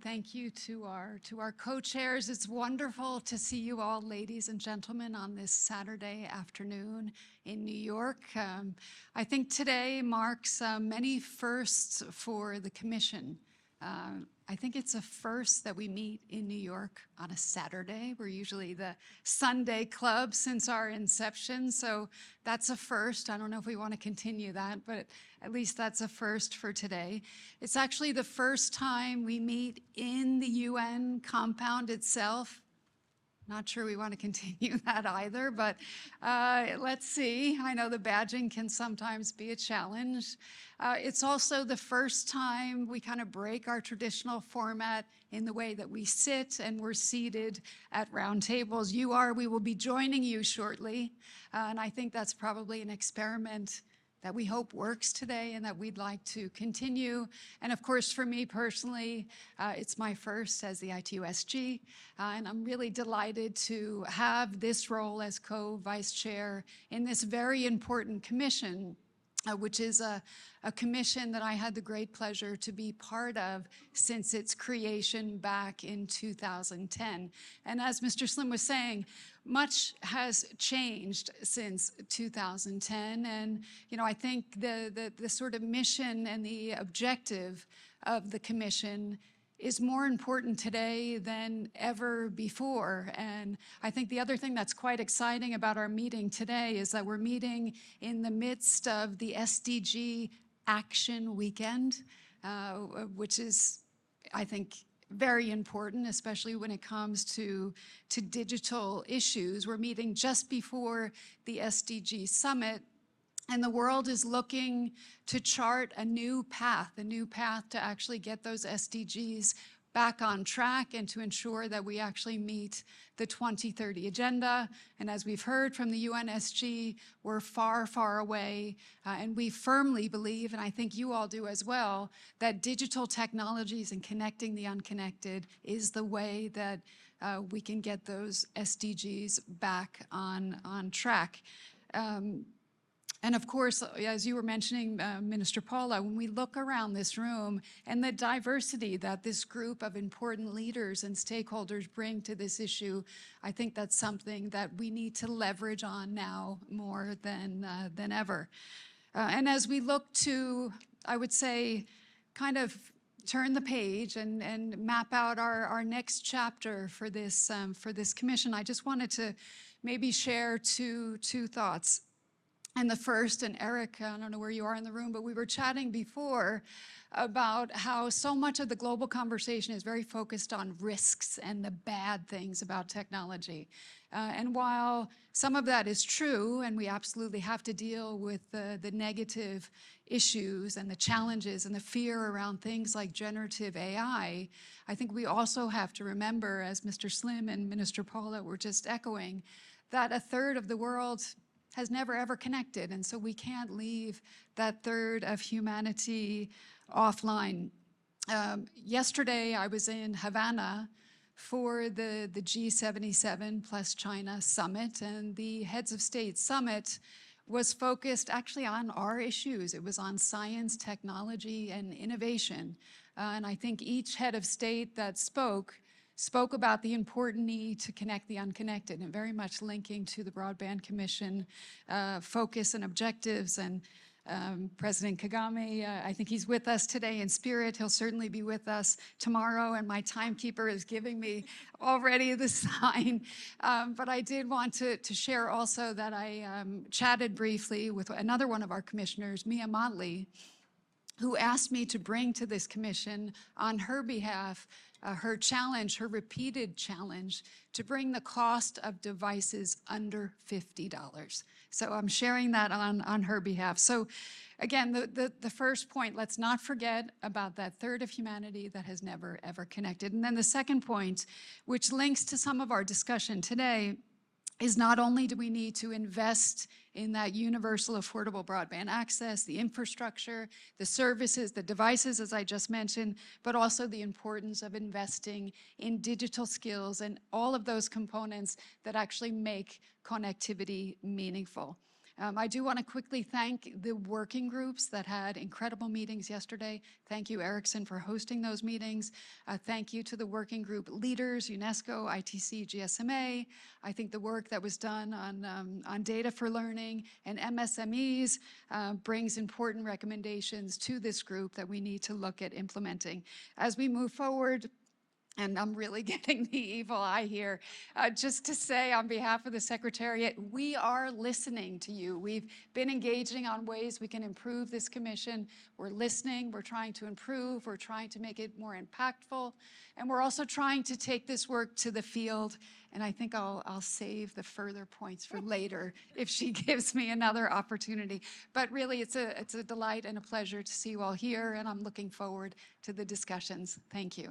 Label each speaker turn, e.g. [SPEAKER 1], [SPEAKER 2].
[SPEAKER 1] thank you to our co-chairs. It's wonderful to see you all, ladies and gentlemen, on this Saturday afternoon in New York. I think today marks many firsts for the Commission. I think it's a first that we meet in New York on a Saturday. We're usually the Sunday club since our inception, so that's a first. I don't know if we want to continue that, but at least that's a first for today. It's actually the first time we meet in the UN compound itself. Not sure we want to continue that either, but let's see. I know the badging can sometimes be a challenge. It's also the first time we kind of break our traditional format in the way that we sit, and we're seated at round tables. We will be joining you shortly, and I think that's probably an experiment that we hope works today and that we'd like to continue. And of course, for me personally, it's my first as the ITUSG, and I'm really delighted to have this role as co-vice chair in this very important commission, which is a commission that I had the great pleasure to be part of since its creation back in 2010. And as Mr. Slim was saying, much has changed since 2010. And I think the sort of mission and the objective of the commission is more important today than ever before. And I think the other thing that's quite exciting about our meeting today is that we're meeting in the midst of the SDG Action Weekend, which is, I think, very important, especially when it comes to digital issues. We're meeting just before the SDG Summit, and the world is looking to chart a new path to actually get those SDGs back on track and to ensure that we actually meet the 2030 agenda. And as we've heard from the UNSG, we're far, far away. And we firmly believe, and I think you all do as well, that digital technologies and connecting the unconnected is the way that we can get those SDGs back on track. And of course, as you were mentioning, Minister Paula, when we look around this room and the diversity that this group of important leaders and stakeholders bring to this issue, I think that's something that we need to leverage on now more than ever. And as we look to, I would say, kind of turn the page and map out our next chapter for this commission, I just wanted to maybe share two thoughts. And the first, and Eric, I don't know where you are in the room, but we were chatting before about how so much of the global conversation is very focused on risks and the bad things about technology. And while some of that is true, and we absolutely have to deal with the negative issues and the challenges and the fear around things like generative AI, I think we also have to remember, as Mr. Slim and Minister Paula were just echoing, that a third of the world has never ever connected, and so we can't leave that third of humanity offline. Yesterday, I was in Havana for the G77 plus China summit, and the Heads of State summit was focused actually on our issues. It was on science, technology, and innovation. And I think each head of state that spoke about the important need to connect the unconnected, and very much linking to the Broadband Commission focus and objectives. And President Kagame, I think he's with us today in spirit. He'll certainly be with us tomorrow, and my timekeeper is giving me already the sign. But I did want to share also that I chatted briefly with another one of our commissioners, Mia Motley, who asked me to bring to this commission on her behalf her challenge, her repeated challenge, to bring the cost of devices under $50. So I'm sharing that on her behalf. So again, the first point, let's not forget about that third of humanity that has never, ever connected. And then the second point, which links to some of our discussion today, is not only do we need to invest in that universal affordable broadband access, the infrastructure, the services, the devices, as I just mentioned, but also the importance of investing in digital skills and all of those components that actually make connectivity meaningful. I do want to quickly thank the working groups that had incredible meetings yesterday. Thank you, Erickson, for hosting those meetings. Thank you to the working group leaders, UNESCO, ITC, GSMA. I think the work that was done on data for learning and MSMEs brings important recommendations to this group that we need to look at implementing. As we move forward, and I'm really getting the evil eye here, just to say on behalf of the Secretariat, we are listening to you. We've been engaging on ways we can improve this commission. We're listening, we're trying to improve, we're trying to make it more impactful, and we're also trying to take this work to the field. And I think I'll save the further points for later if she gives me another opportunity. But really, it's a delight and a pleasure to see you all here, and I'm looking forward to the discussions. Thank you.